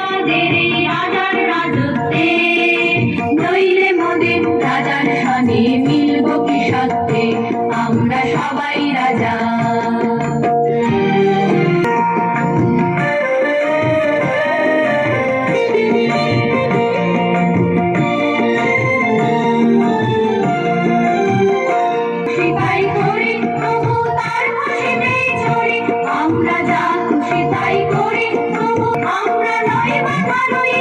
আমাদের এই রাজার রাজত্বে, নইলে মোদের রাজার সনে মিলব কি সত্যে, আমরা সবাই রাজা। তাই করি তবু তার খুশিতেই চড়ি, আমরা যা খুশি তাই করি তবু আমরা নই বাধা নই।